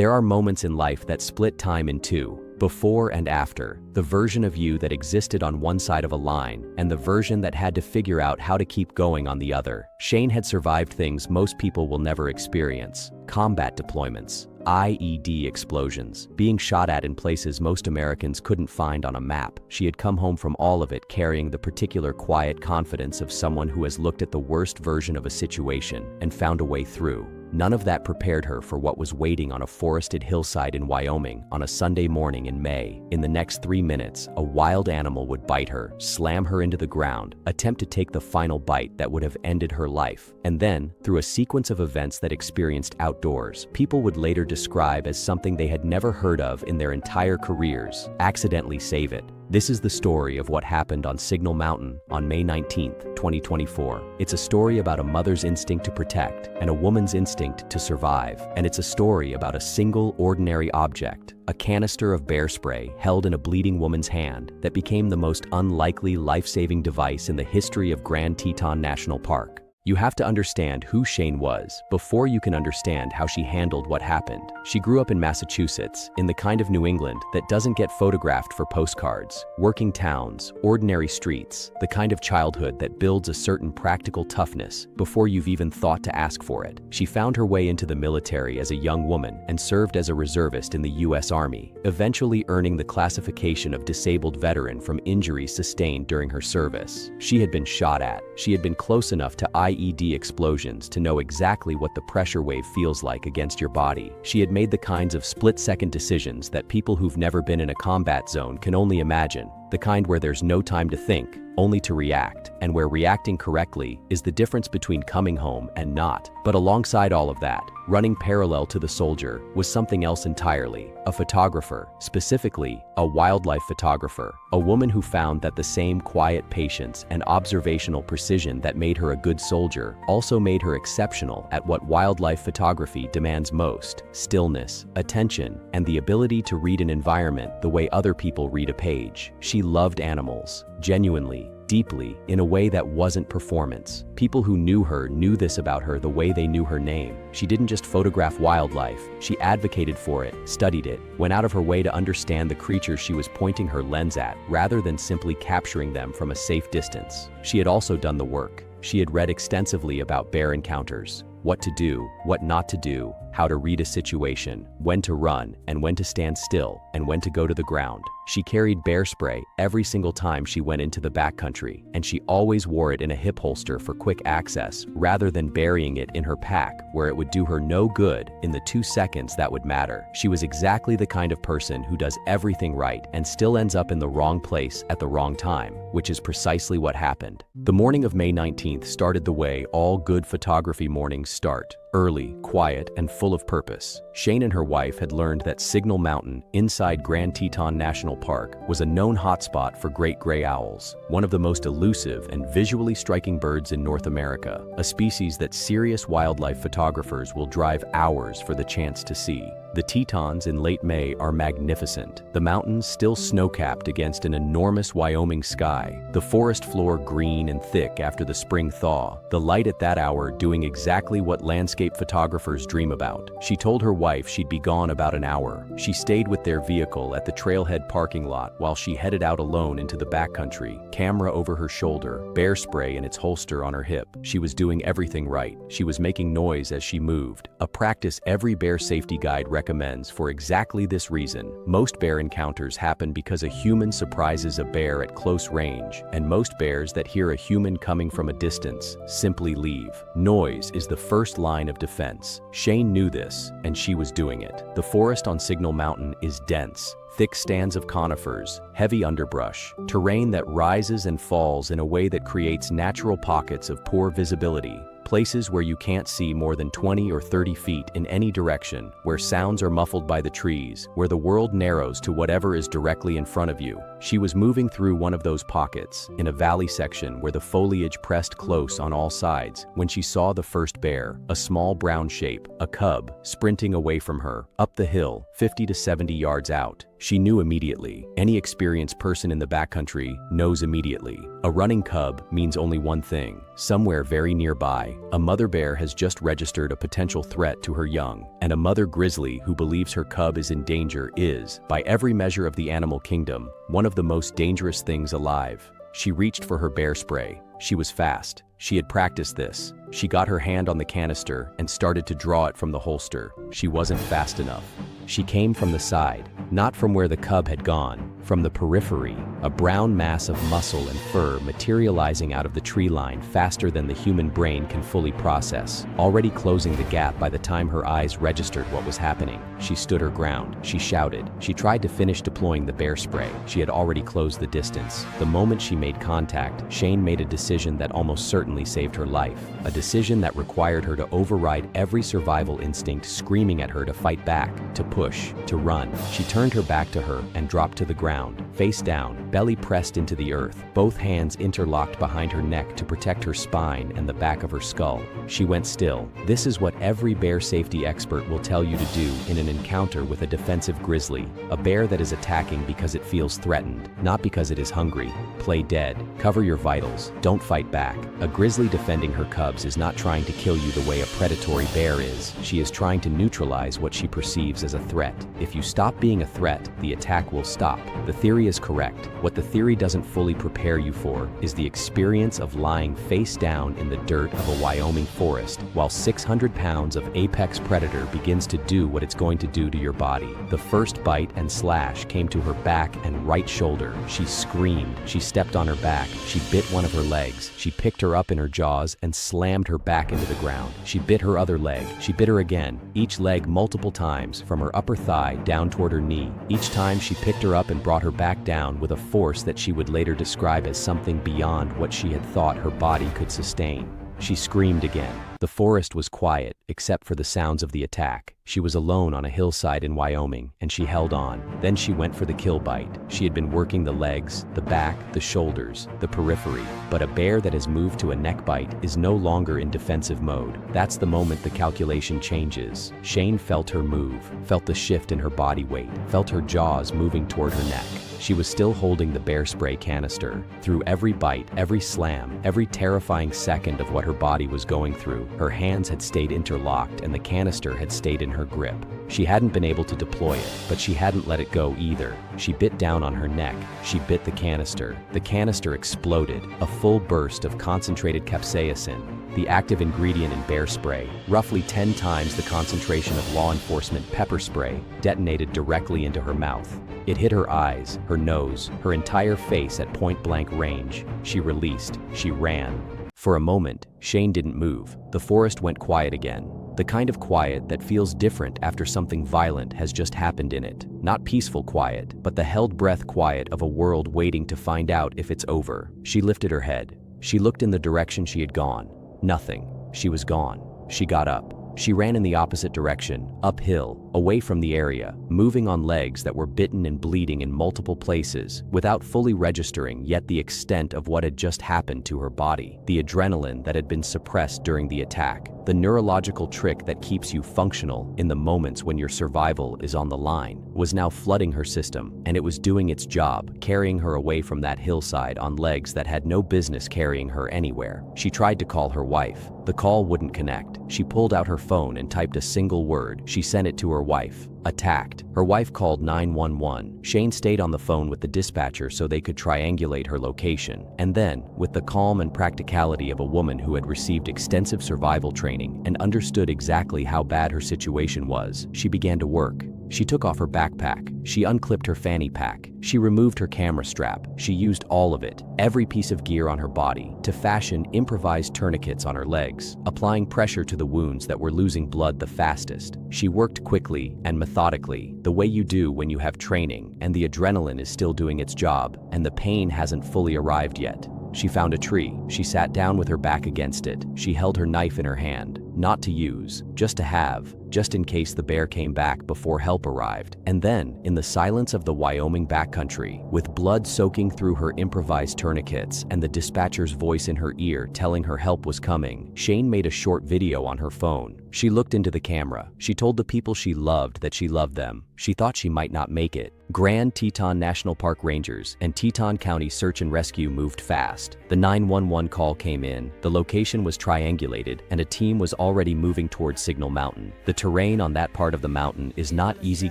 There are moments in life that split time in two. Before and after, the version of you that existed on one side of a line, and the version that had to figure out how to keep going on the other. Shane had survived things most people will never experience: combat deployments, IED explosions, being shot at in places most Americans couldn't find on a map. She had come home from all of it carrying the particular quiet confidence of someone who has looked at the worst version of a situation and found a way through. None of that prepared her for what was waiting on a forested hillside in Wyoming on a Sunday morning in May. In the next 3 minutes, a wild animal would bite her, slam her into the ground, attempt to take the final bite that would have ended her life. And then, through a sequence of events that experienced outdoors, people would later describe as something they had never heard of in their entire careers, accidentally save it. This is the story of what happened on Signal Mountain on May 19, 2024. It's a story about a mother's instinct to protect and a woman's instinct to survive. And it's a story about a single ordinary object, a canister of bear spray held in a bleeding woman's hand that became the most unlikely life-saving device in the history of Grand Teton National Park. You have to understand who Shane was before you can understand how she handled what happened. She grew up in Massachusetts, in the kind of New England that doesn't get photographed for postcards. Working towns, ordinary streets, the kind of childhood that builds a certain practical toughness before you've even thought to ask for it. She found her way into the military as a young woman and served as a reservist in the U.S. Army, eventually earning the classification of disabled veteran from injuries sustained during her service. She had been shot at. She had been close enough to IED explosions to know exactly what the pressure wave feels like against your body. She had made the kinds of split-second decisions that people who've never been in a combat zone can only imagine, the kind where there's no time to think, only to react, and where reacting correctly is the difference between coming home and not. But alongside all of that, running parallel to the soldier was something else entirely: a photographer, specifically a wildlife photographer, a woman who found that the same quiet patience and observational precision that made her a good soldier also made her exceptional at what wildlife photography demands most: stillness, attention, and the ability to read an environment the way other people read a page. She loved animals, genuinely, deeply, in a way that wasn't performance. People who knew her knew this about her the way they knew her name. She didn't just photograph wildlife, she advocated for it, studied it, went out of her way to understand the creatures she was pointing her lens at, rather than simply capturing them from a safe distance. She had also done the work. She had read extensively about bear encounters, what to do, what not to do, how to read a situation, when to run, and when to stand still, and when to go to the ground. She carried bear spray every single time she went into the backcountry, and she always wore it in a hip holster for quick access, rather than burying it in her pack where it would do her no good in the 2 seconds that would matter. She was exactly the kind of person who does everything right and still ends up in the wrong place at the wrong time, which is precisely what happened. The morning of May 19th started the way all good photography mornings start: early, quiet, and full of purpose. Shane and her wife had learned that Signal Mountain, inside Grand Teton National Park, was a known hotspot for great gray owls, one of the most elusive and visually striking birds in North America, a species that serious wildlife photographers will drive hours for the chance to see. The Tetons in late May are magnificent, the mountains still snow-capped against an enormous Wyoming sky, the forest floor green and thick after the spring thaw, the light at that hour doing exactly what landscape photographers dream about. She told her wife she'd be gone about an hour. She stayed with their vehicle at the trailhead parking lot while she headed out alone into the backcountry, camera over her shoulder, bear spray in its holster on her hip. She was doing everything right. She was making noise as she moved, a practice every bear safety guide recommends for exactly this reason. Most bear encounters happen because a human surprises a bear at close range, and most bears that hear a human coming from a distance simply leave. Noise is the first line of defense. Shane knew this, and she was doing it. The forest on Signal Mountain is dense. Thick stands of conifers, heavy underbrush, terrain that rises and falls in a way that creates natural pockets of poor visibility. Places where you can't see more than 20 or 30 feet in any direction, where sounds are muffled by the trees, where the world narrows to whatever is directly in front of you. She was moving through one of those pockets, in a valley section where the foliage pressed close on all sides, when she saw the first bear, a small brown shape, a cub, sprinting away from her, up the hill, 50 to 70 yards out. She knew immediately. Any experienced person in the backcountry knows immediately. A running cub means only one thing. Somewhere very nearby, a mother bear has just registered a potential threat to her young, and a mother grizzly who believes her cub is in danger is, by every measure of the animal kingdom, one of the most dangerous things alive. She reached for her bear spray. She was fast. She had practiced this. She got her hand on the canister and started to draw it from the holster. She wasn't fast enough. She came from the side, not from where the cub had gone, from the periphery, a brown mass of muscle and fur materializing out of the tree line faster than the human brain can fully process, already closing the gap by the time her eyes registered what was happening. She stood her ground. She shouted. She tried to finish deploying the bear spray. She had already closed the distance. The moment she made contact, Shane made a decision that almost certainly saved her life, a decision that required her to override every survival instinct screaming at her to fight back, to push, to run. She turned her back to her and dropped to the ground, face down, belly pressed into the earth, both hands interlocked behind her neck to protect her spine and the back of her skull. She went still. This is what every bear safety expert will tell you to do in an encounter with a defensive grizzly, a bear that is attacking because it feels threatened, not because it is hungry. Play dead. Cover your vitals. Don't fight back. A grizzly defending her cubs is not trying to kill you the way a predatory bear is. She is trying to neutralize what she perceives as a threat. If you stop being a threat, the attack will stop. The theory is correct. What the theory doesn't fully prepare you for is the experience of lying face down in the dirt of a Wyoming forest while 600 pounds of apex predator begins to do what it's going to do to your body. The first bite and slash came to her back and right shoulder. She screamed. She stepped on her back. She bit one of her legs. She picked her up in her jaws and slammed her back into the ground. She bit her other leg. She bit her again, each leg multiple times from her upper thigh down toward her knee. Each time she picked her up and brought her back down with a force that she would later describe as something beyond what she had thought her body could sustain. She screamed again. The forest was quiet, except for the sounds of the attack. She was alone on a hillside in Wyoming, and she held on. Then she went for the kill bite. She had been working the legs, the back, the shoulders, the periphery. But a bear that has moved to a neck bite is no longer in defensive mode. That's the moment the calculation changes. Shane felt her move, felt the shift in her body weight, felt her jaws moving toward her neck. She was still holding the bear spray canister. Through every bite, every slam, every terrifying second of what her body was going through, her hands had stayed interlocked and the canister had stayed in her grip. She hadn't been able to deploy it, but she hadn't let it go either. She bit down on her neck. She bit the canister. The canister exploded, a full burst of concentrated capsaicin, the active ingredient in bear spray, roughly 10 times the concentration of law enforcement pepper spray, detonated directly into her mouth. It hit her eyes, her nose, her entire face at point-blank range. She released. She ran. For a moment, Shane didn't move. The forest went quiet again. The kind of quiet that feels different after something violent has just happened in it. Not peaceful quiet, but the held breath quiet of a world waiting to find out if it's over. She lifted her head. She looked in the direction she had gone. Nothing. She was gone. She got up. She ran in the opposite direction, uphill, away from the area, moving on legs that were bitten and bleeding in multiple places, without fully registering yet the extent of what had just happened to her body, the adrenaline that had been suppressed during the attack, the neurological trick that keeps you functional in the moments when your survival is on the line, was now flooding her system, and it was doing its job, carrying her away from that hillside on legs that had no business carrying her anywhere. She tried to call her wife. The call wouldn't connect. She pulled out her phone and typed a single word. She sent it to her wife. Attacked. Her wife called 911. Shane stayed on the phone with the dispatcher so they could triangulate her location. And then, with the calm and practicality of a woman who had received extensive survival training and understood exactly how bad her situation was, she began to work. She took off her backpack. She unclipped her fanny pack. She removed her camera strap. She used all of it, every piece of gear on her body, to fashion improvised tourniquets on her legs, applying pressure to the wounds that were losing blood the fastest. She worked quickly and methodically, the way you do when you have training, and the adrenaline is still doing its job, and the pain hasn't fully arrived yet. She found a tree. She sat down with her back against it. She held her knife in her hand, not to use, just to have, just in case the bear came back before help arrived. And then, in the silence of the Wyoming backcountry, with blood soaking through her improvised tourniquets and the dispatcher's voice in her ear telling her help was coming, Shane made a short video on her phone. She looked into the camera. She told the people she loved that she loved them. She thought she might not make it. Grand Teton National Park rangers and Teton County Search and Rescue moved fast. The 911 call came in, the location was triangulated, and a team was already moving towards Signal Mountain. The terrain on that part of the mountain is not easy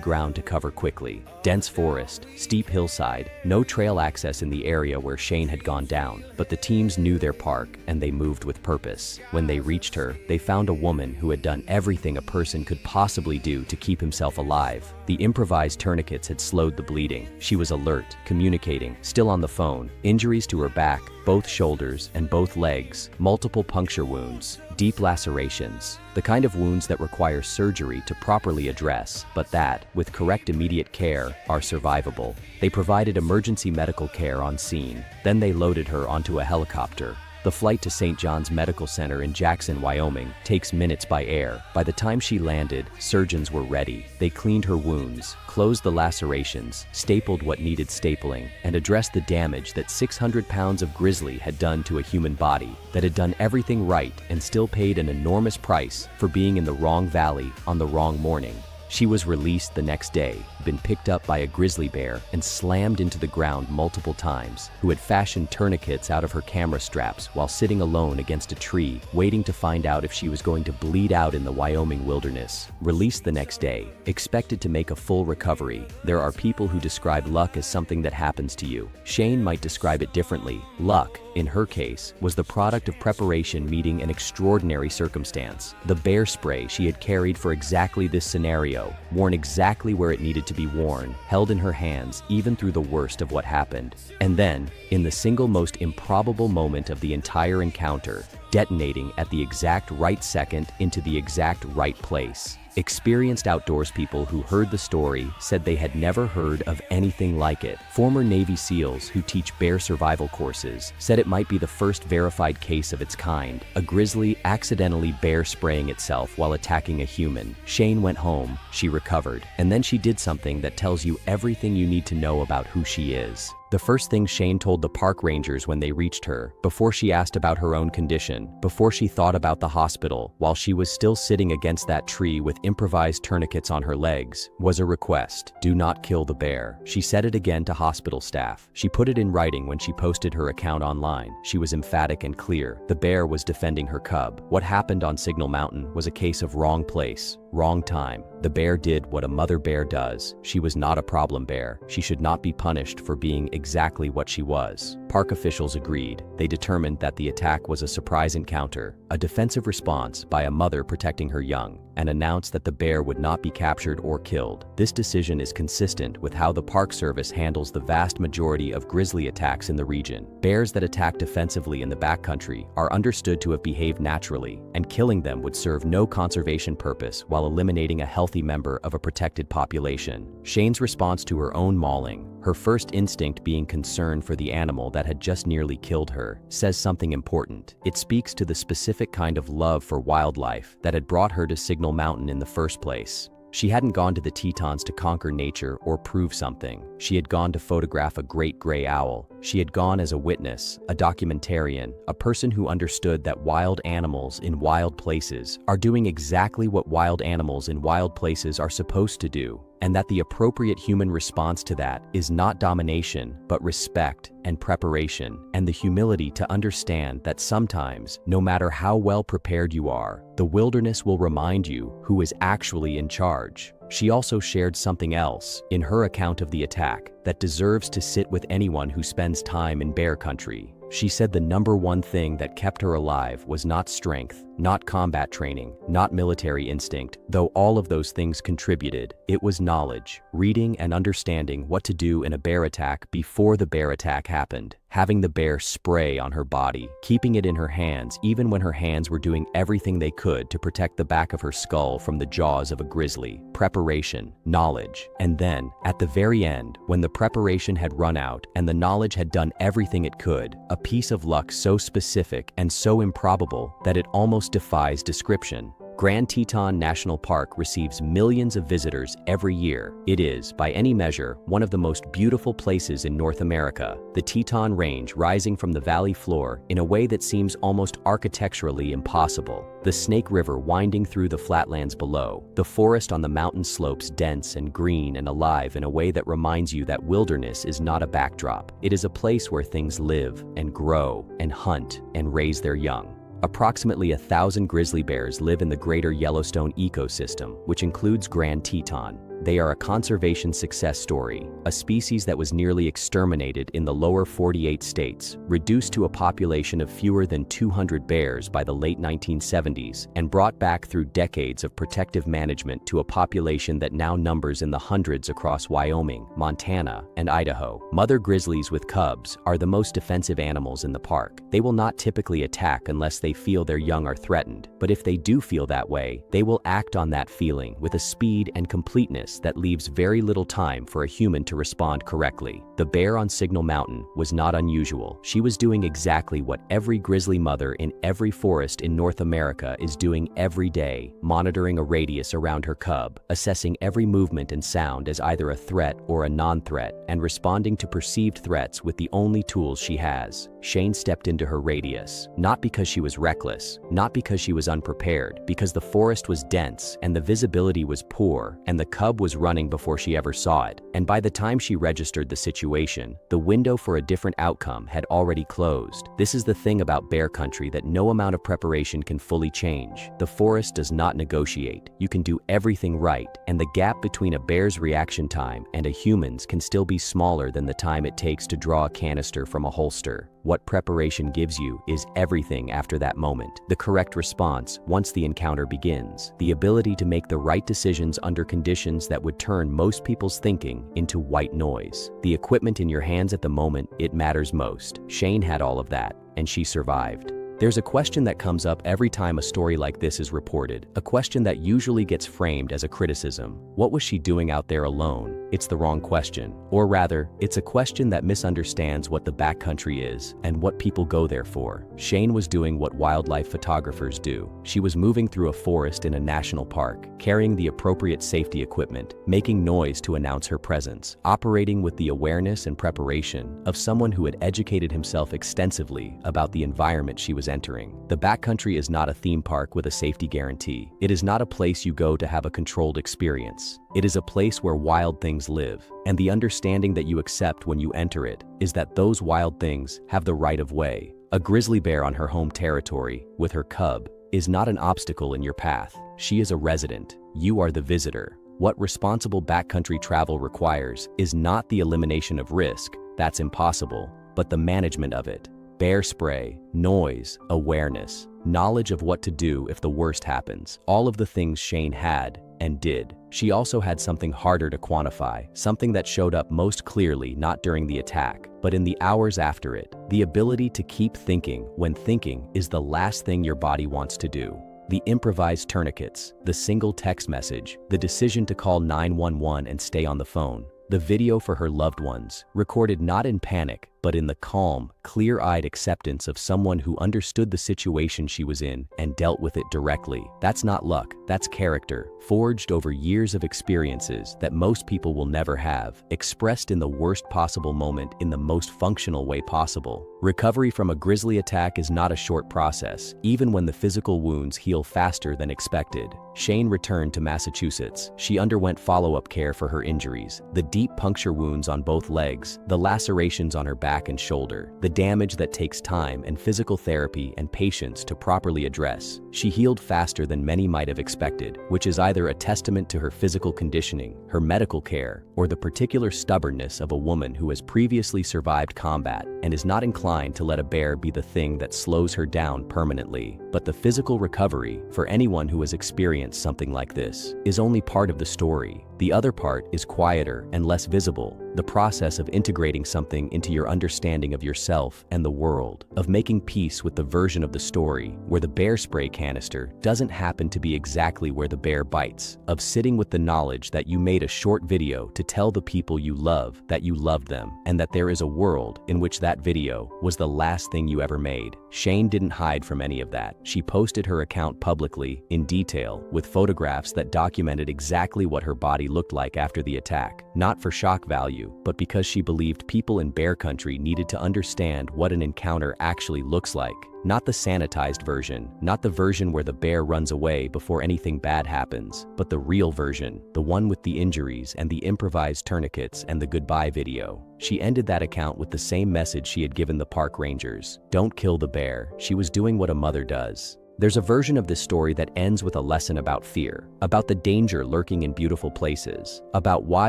ground to cover quickly. Dense forest, steep hillside, no trail access in the area where Shane had gone down. But the teams knew their park, and they moved with purpose. When they reached her, they found a woman who had done everything a person could possibly do to keep himself alive. The improvised tourniquets had slowed the bleeding. She was alert, communicating, still on the phone. Injuries to her back, both shoulders and both legs, multiple puncture wounds, deep lacerations, the kind of wounds that require surgery to properly address, but that, with correct immediate care, are survivable. They provided emergency medical care on scene. Then they loaded her onto a helicopter. The flight to St. John's Medical Center in Jackson, Wyoming, takes minutes by air. By the time she landed, surgeons were ready. They cleaned her wounds, closed the lacerations, stapled what needed stapling, and addressed the damage that 600 pounds of grizzly had done to a human body, that had done everything right and still paid an enormous price for being in the wrong valley on the wrong morning. She was released the next day, been picked up by a grizzly bear and slammed into the ground multiple times, who had fashioned tourniquets out of her camera straps while sitting alone against a tree, waiting to find out if she was going to bleed out in the Wyoming wilderness. Released the next day, expected to make a full recovery. There are people who describe luck as something that happens to you. Shane might describe it differently. Luck, in her case, was the product of preparation meeting an extraordinary circumstance. The bear spray she had carried for exactly this scenario, worn exactly where it needed to be worn, held in her hands even through the worst of what happened. And then, in the single most improbable moment of the entire encounter, detonating at the exact right second into the exact right place. Experienced outdoors people who heard the story said they had never heard of anything like it. Former Navy SEALs who teach bear survival courses said it might be the first verified case of its kind, a grizzly accidentally bear spraying itself while attacking a human. Shane went home, she recovered, and then she did something that tells you everything you need to know about who she is. The first thing Shane told the park rangers when they reached her, before she asked about her own condition, before she thought about the hospital, while she was still sitting against that tree with improvised tourniquets on her legs, was a request: do not kill the bear. She said it again to hospital staff. She put it in writing when she posted her account online. She was emphatic and clear. The bear was defending her cub. What happened on Signal Mountain was a case of wrong place, wrong time. The bear did what a mother bear does. She was not a problem bear. She should not be punished for being exactly what she was. Park officials agreed. They determined that the attack was a surprise encounter, a defensive response by a mother protecting her young, and announced that the bear would not be captured or killed. This decision is consistent with how the Park Service handles the vast majority of grizzly attacks in the region. Bears that attack defensively in the backcountry are understood to have behaved naturally, and killing them would serve no conservation purpose while eliminating a healthy member of a protected population. Shane's response to her own mauling, her first instinct being concern for the animal that had just nearly killed her, says something important. It speaks to the specific kind of love for wildlife that had brought her to Signal Mountain in the first place. She hadn't gone to the Tetons to conquer nature or prove something. She had gone to photograph a great gray owl. She had gone as a witness, a documentarian, a person who understood that wild animals in wild places are doing exactly what wild animals in wild places are supposed to do, and that the appropriate human response to that is not domination, but respect and preparation, and the humility to understand that sometimes, no matter how well prepared you are, the wilderness will remind you who is actually in charge. She also shared something else in her account of the attack that deserves to sit with anyone who spends time in bear country. She said the number one thing that kept her alive was not strength, not combat training, not military instinct, though all of those things contributed. It was knowledge, reading and understanding what to do in a bear attack before the bear attack happened. Having the bear spray on her body, keeping it in her hands even when her hands were doing everything they could to protect the back of her skull from the jaws of a grizzly. Preparation, knowledge, and then, at the very end, when the preparation had run out and the knowledge had done everything it could, a piece of luck so specific and so improbable that it almost defies description. Grand Teton National Park receives millions of visitors every year. It is, by any measure, one of the most beautiful places in North America. The Teton Range rising from the valley floor in a way that seems almost architecturally impossible. The Snake River winding through the flatlands below. The forest on the mountain slopes dense and green and alive in a way that reminds you that wilderness is not a backdrop. It is a place where things live and grow and hunt and raise their young. Approximately 1,000 grizzly bears live in the greater Yellowstone ecosystem, which includes Grand Teton. They are a conservation success story, a species that was nearly exterminated in the lower 48 states, reduced to a population of fewer than 200 bears by the late 1970s, and brought back through decades of protective management to a population that now numbers in the hundreds across Wyoming, Montana, and Idaho. Mother grizzlies with cubs are the most defensive animals in the park. They will not typically attack unless they feel their young are threatened, but if they do feel that way, they will act on that feeling with a speed and completeness that leaves very little time for a human to respond correctly. The bear on Signal Mountain was not unusual. She was doing exactly what every grizzly mother in every forest in North America is doing every day, monitoring a radius around her cub, assessing every movement and sound as either a threat or a non-threat, and responding to perceived threats with the only tools she has. Shane stepped into her radius, not because she was reckless, not because she was unprepared, because the forest was dense and the visibility was poor, and the cub was running before she ever saw it. And by the time she registered the situation, the window for a different outcome had already closed. This is the thing about bear country that no amount of preparation can fully change. The forest does not negotiate. You can do everything right, and the gap between a bear's reaction time and a human's can still be smaller than the time it takes to draw a canister from a holster. What preparation gives you is everything after that moment. The correct response once the encounter begins. The ability to make the right decisions under conditions that would turn most people's thinking into white noise. The equipment in your hands at the moment it matters most. Shane had all of that, and she survived. There's a question that comes up every time a story like this is reported, a question that usually gets framed as a criticism. What was she doing out there alone? It's the wrong question. Or rather, it's a question that misunderstands what the backcountry is and what people go there for. Shane was doing what wildlife photographers do. She was moving through a forest in a national park, carrying the appropriate safety equipment, making noise to announce her presence, operating with the awareness and preparation of someone who had educated himself extensively about the environment she was entering. The backcountry is not a theme park with a safety guarantee. It is not a place you go to have a controlled experience. It is a place where wild things live, and the understanding that you accept when you enter it is that those wild things have the right of way. A grizzly bear on her home territory, with her cub, is not an obstacle in your path. She is a resident. You are the visitor. What responsible backcountry travel requires is not the elimination of risk, that's impossible, but the management of it. Bear spray, noise, awareness, knowledge of what to do if the worst happens. All of the things Shane had and did. She also had something harder to quantify, something that showed up most clearly not during the attack, but in the hours after it. The ability to keep thinking when thinking is the last thing your body wants to do. The improvised tourniquets, the single text message, the decision to call 911 and stay on the phone. The video for her loved ones, recorded not in panic, but in the calm, clear-eyed acceptance of someone who understood the situation she was in and dealt with it directly. That's not luck, that's character, forged over years of experiences that most people will never have, expressed in the worst possible moment in the most functional way possible. Recovery from a grizzly attack is not a short process, even when the physical wounds heal faster than expected. Shane returned to Massachusetts. She underwent follow-up care for her injuries, the deep puncture wounds on both legs, the lacerations on her back and shoulder, the damage that takes time and physical therapy and patience to properly address. She healed faster than many might have expected, which is either a testament to her physical conditioning, her medical care, or the particular stubbornness of a woman who has previously survived combat and is not inclined to let a bear be the thing that slows her down permanently. But the physical recovery, for anyone who has experienced something like this, is only part of the story. The other part is quieter and less visible. the process of integrating something into your understanding of yourself and the world, of making peace with the version of the story where the bear spray canister doesn't happen to be exactly where the bear bites, of sitting with the knowledge that you made a short video to tell the people you love that you loved them, and that there is a world in which that video was the last thing you ever made. Shane didn't hide from any of that. She posted her account publicly, in detail, with photographs that documented exactly what her body looked like after the attack, not for shock value, but because she believed people in bear country needed to understand what an encounter actually looks like. Not the sanitized version, not the version where the bear runs away before anything bad happens, but the real version, the one with the injuries and the improvised tourniquets and the goodbye video. She ended that account with the same message she had given the park rangers: don't kill the bear. She was doing what a mother does. There's a version of this story that ends with a lesson about fear, about the danger lurking in beautiful places, about why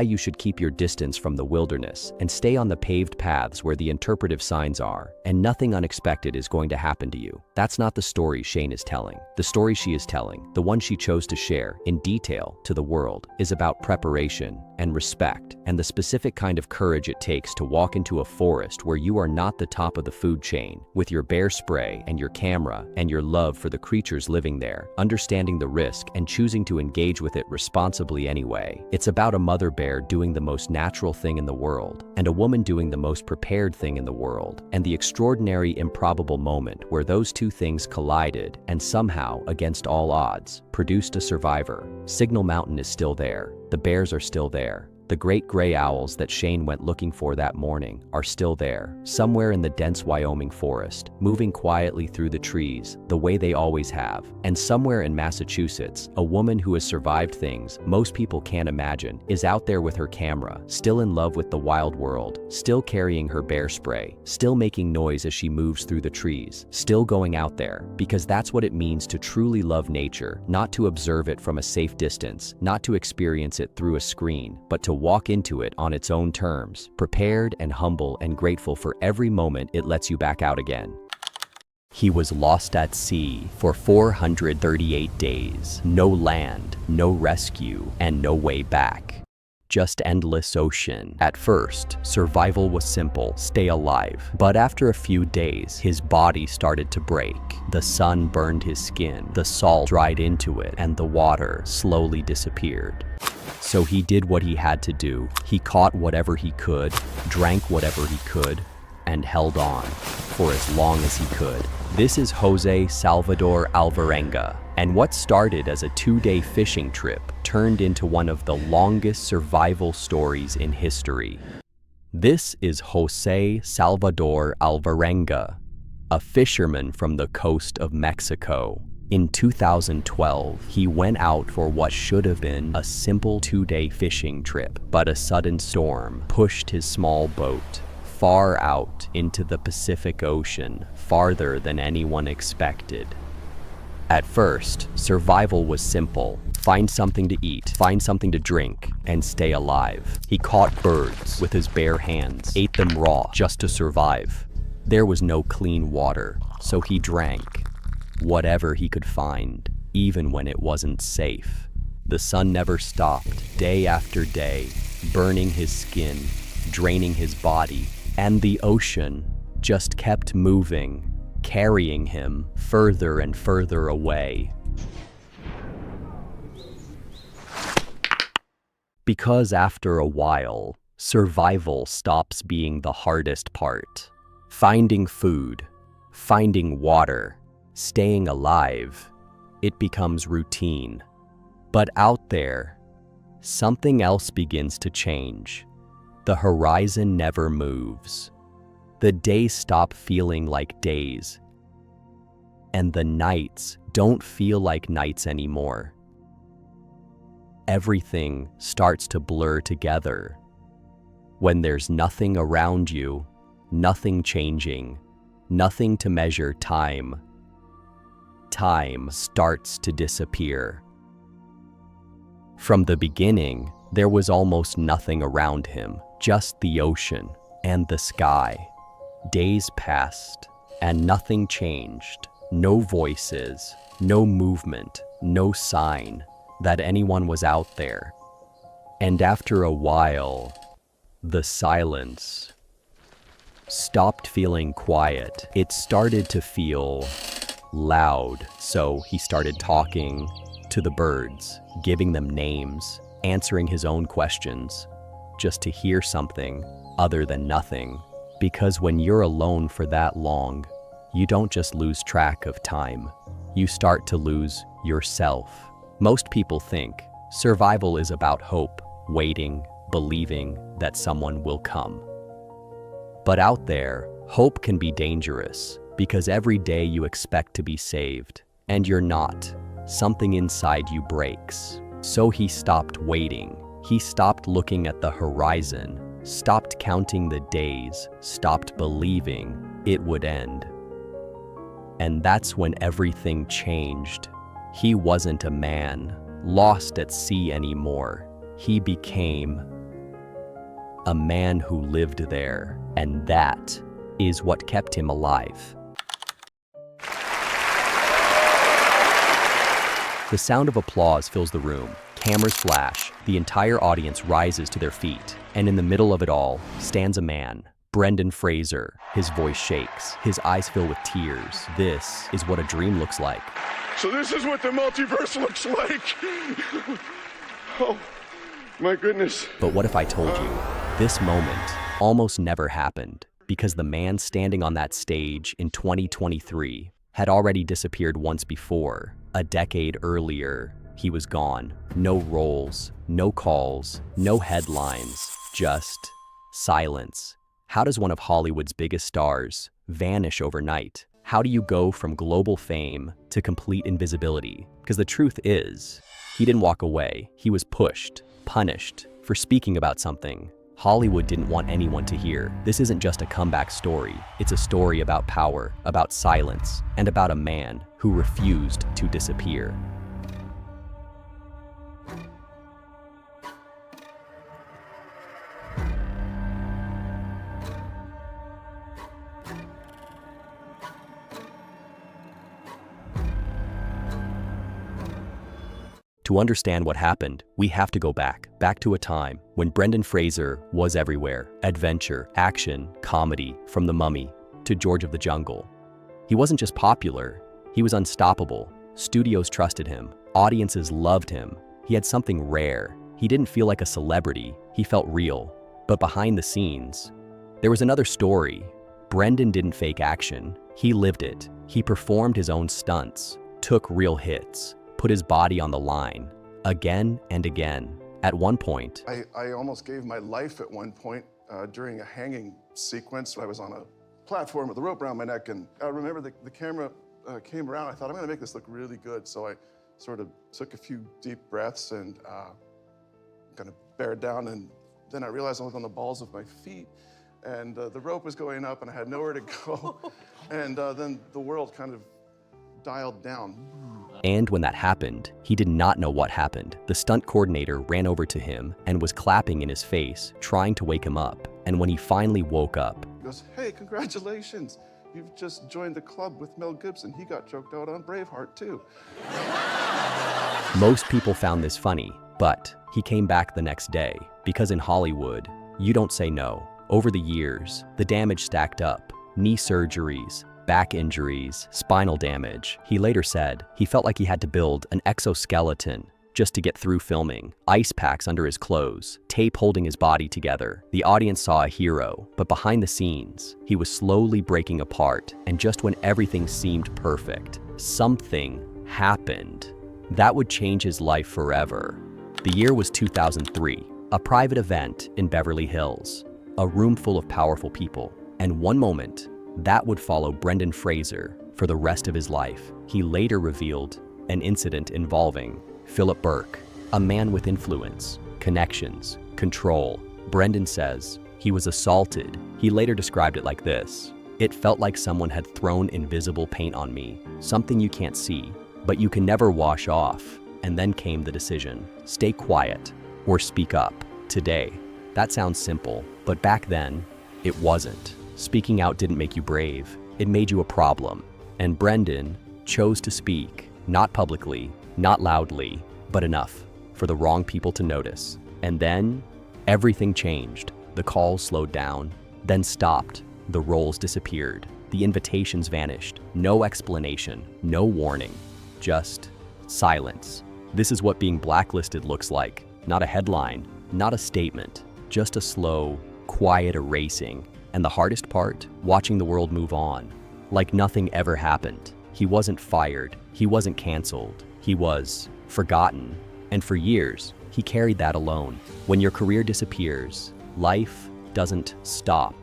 you should keep your distance from the wilderness and stay on the paved paths where the interpretive signs are, and nothing unexpected is going to happen to you. That's not the story Shane is telling. The story she is telling, the one she chose to share in detail to the world, is about preparation and respect and the specific kind of courage it takes to walk into a forest where you are not the top of the food chain, with your bear spray and your camera and your love for the creatures living there, understanding the risk and choosing to engage with it responsibly anyway. It's about a mother bear doing the most natural thing in the world, and a woman doing the most prepared thing in the world, and the extraordinary improbable moment where those two things collided and somehow, against all odds, produced a survivor. Signal Mountain is still there. The bears are still there. The great gray owls that Shane went looking for that morning are still there, somewhere in the dense Wyoming forest, moving quietly through the trees, the way they always have. And somewhere in Massachusetts, a woman who has survived things most people can't imagine is out there with her camera, still in love with the wild world, still carrying her bear spray, still making noise as she moves through the trees, still going out there, because that's what it means to truly love nature, not to observe it from a safe distance, not to experience it through a screen, but to walk into it on its own terms, prepared and humble and grateful for every moment it lets you back out again. He was lost at sea for 438 days. No land, no rescue, and no way back. Just endless ocean. At first, survival was simple: stay alive. But after a few days, his body started to break. The sun burned his skin, the salt dried into it, and the water slowly disappeared. So he did what he had to do. He caught whatever he could, drank whatever he could, and held on for as long as he could. This is Jose Salvador Alvarenga, and what started as a 2-day fishing trip turned into one of the longest survival stories in history. This is Jose Salvador Alvarenga, a fisherman from the coast of Mexico. In 2012, he went out for what should have been a simple 2-day fishing trip, but a sudden storm pushed his small boat far out into the Pacific Ocean, farther than anyone expected. At first, survival was simple: find something to eat, find something to drink, and stay alive. He caught birds with his bare hands, ate them raw just to survive. There was no clean water, so he drank whatever he could find, even when it wasn't safe. The sun never stopped, day after day, burning his skin, draining his body, and the ocean just kept moving, carrying him further and further away. Because after a while, survival stops being the hardest part. Finding food, finding water, staying alive, it becomes routine. But out there, something else begins to change. The horizon never moves. The days stop feeling like days, and the nights don't feel like nights anymore. Everything starts to blur together. When there's nothing around you, nothing changing, nothing to measure time, time starts to disappear. From the beginning, there was almost nothing around him, just the ocean and the sky. Days passed, and nothing changed. No voices, no movement, no sign that anyone was out there. And after a while, The silence stopped feeling quiet. It started to feel loud. So he started talking to the birds, giving them names, answering his own questions, just to hear something other than nothing. Because when you're alone for that long, you don't just lose track of time. You start to lose yourself. Most people think survival is about hope, waiting, believing that someone will come. But out there, hope can be dangerous because every day you expect to be saved, and you're not. Something inside you breaks. So he stopped waiting. He stopped looking at the horizon, stopped counting the days, stopped believing it would end. And that's when everything changed. He wasn't a man lost at sea anymore. He became a man who lived there, and that is what kept him alive. The sound of applause fills the room. Cameras flash. The entire audience rises to their feet. And in the middle of it all stands a man, Brendan Fraser. His voice shakes. His eyes fill with tears. This is what a dream looks like. So this is what the multiverse looks like. Oh, my goodness. But what if I told you this moment almost never happened? Because the man standing on that stage in 2023 had already disappeared once before. A decade earlier, he was gone. No roles, no calls, no headlines, just silence. How does one of Hollywood's biggest stars vanish overnight? How do you go from global fame to complete invisibility? Because the truth is, he didn't walk away. He was pushed, punished for speaking about something Hollywood didn't want anyone to hear. This isn't just a comeback story. It's a story about power, about silence, and about a man who refused to disappear. To understand what happened, we have to go back to a time when Brendan Fraser was everywhere. Adventure, action, comedy, from The Mummy to George of the Jungle. He wasn't just popular, he was unstoppable. Studios trusted him, audiences loved him. He had something rare. He didn't feel like a celebrity, he felt real. But behind the scenes, there was another story. Brendan didn't fake action, he lived it. He performed his own stunts, took real hits, put his body on the line, again and again. At one point, I almost gave my life at one point during a hanging sequence. I was on a platform with a rope around my neck, and I remember the camera came around. I thought, I'm gonna make this look really good. So I sort of took a few deep breaths and kind of bared down, and then I realized I was on the balls of my feet, and the rope was going up, and I had nowhere to go. And then the world kind of dialed down. And when that happened, he did not know what happened. The stunt coordinator ran over to him and was clapping in his face, trying to wake him up. And when he finally woke up, he goes, "Hey, congratulations. You've just joined the club with Mel Gibson. He got choked out on Braveheart, too." Most people found this funny, but he came back the next day. Because in Hollywood, you don't say no. Over the years, the damage stacked up. Knee surgeries, back injuries, spinal damage. He later said he felt like he had to build an exoskeleton just to get through filming. Ice packs under his clothes, tape holding his body together. The audience saw a hero, but behind the scenes, he was slowly breaking apart. And just when everything seemed perfect, something happened that would change his life forever. The year was 2003, a private event in Beverly Hills, a room full of powerful people. And one moment, that would follow Brendan Fraser for the rest of his life. He later revealed an incident involving Philip Burke, a man with influence, connections, control. Brendan says he was assaulted. He later described it like this: "It felt like someone had thrown invisible paint on me, something you can't see, but you can never wash off." And then came the decision: stay quiet or speak up. Today, that sounds simple, but back then, it wasn't. Speaking out didn't make you brave, it made you a problem. And Brendan chose to speak, not publicly, not loudly, but enough for the wrong people to notice. And then, everything changed. The calls slowed down, then stopped. The roles disappeared. The invitations vanished. No explanation, no warning, just silence. This is what being blacklisted looks like. Not a headline, not a statement, just a slow, quiet erasing. And the hardest part, watching the world move on, like nothing ever happened. He wasn't fired, he wasn't canceled, he was forgotten. And for years, he carried that alone. When your career disappears, life doesn't stop.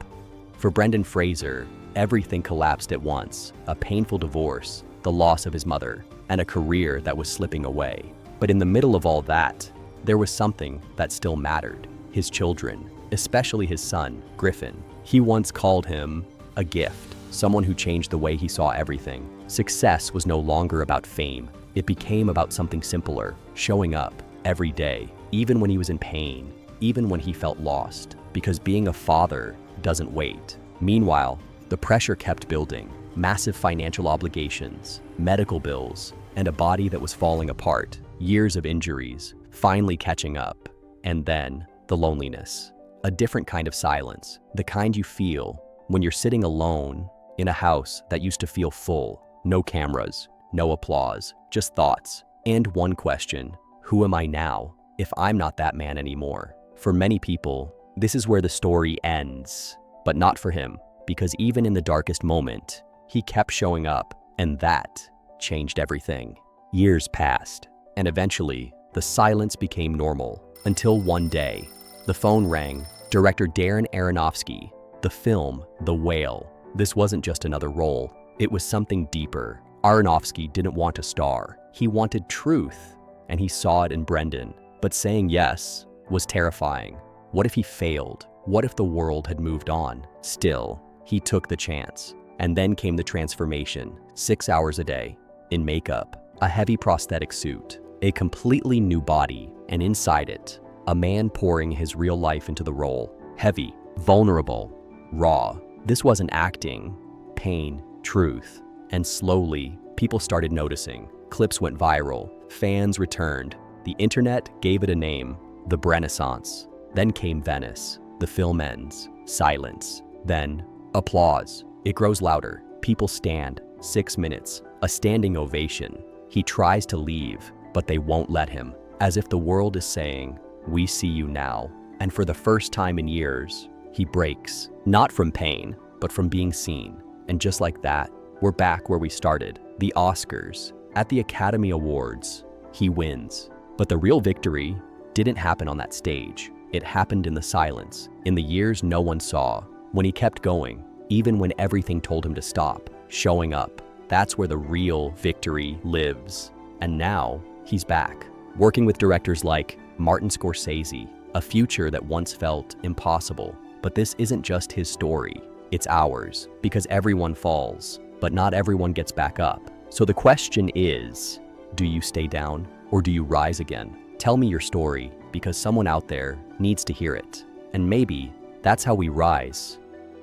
For Brendan Fraser, everything collapsed at once. A painful divorce, the loss of his mother, and a career that was slipping away. But in the middle of all that, there was something that still mattered. His children, especially his son, Griffin. He once called him a gift, someone who changed the way he saw everything. Success was no longer about fame. It became about something simpler, showing up every day, even when he was in pain, even when he felt lost, because being a father doesn't wait. Meanwhile, the pressure kept building. Massive financial obligations, medical bills, and a body that was falling apart. Years of injuries, finally catching up. And then, the loneliness. A different kind of silence, the kind you feel when you're sitting alone in a house that used to feel full. No cameras, no applause, just thoughts. And one question, who am I now if I'm not that man anymore? For many people, this is where the story ends. But not for him, because even in the darkest moment, he kept showing up, and that changed everything. Years passed, and eventually, the silence became normal, until one day, the phone rang. Director Darren Aronofsky, the film The Whale. This wasn't just another role, it was something deeper. Aronofsky didn't want a star, he wanted truth, and he saw it in Brendan. But saying yes was terrifying. What if he failed? What if the world had moved on? Still, he took the chance. And then came the transformation, 6 hours a day, in makeup, a heavy prosthetic suit, a completely new body, and inside it, a man pouring his real life into the role. Heavy, vulnerable, raw. This wasn't acting, pain, truth. And slowly, people started noticing. Clips went viral, fans returned. The internet gave it a name, the Renaissance. Then came Venice. The film ends, silence. Then, applause. It grows louder. People stand. 6 minutes. A standing ovation. He tries to leave, but they won't let him. As if the world is saying, we see you now. And for the first time in years, he breaks. Not from pain, but from being seen. And just like that, we're back where we started. The Oscars. At the Academy Awards, he wins. But the real victory didn't happen on that stage. It happened in the silence, in the years no one saw, when he kept going, even when everything told him to stop, showing up. That's where the real victory lives. And now, he's back, working with directors like Martin Scorsese, a future that once felt impossible. But this isn't just his story, it's ours, because everyone falls, but not everyone gets back up. So the question is, do you stay down or do you rise again? Tell me your story, because someone out there needs to hear it. And maybe that's how we rise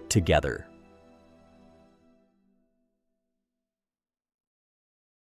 together.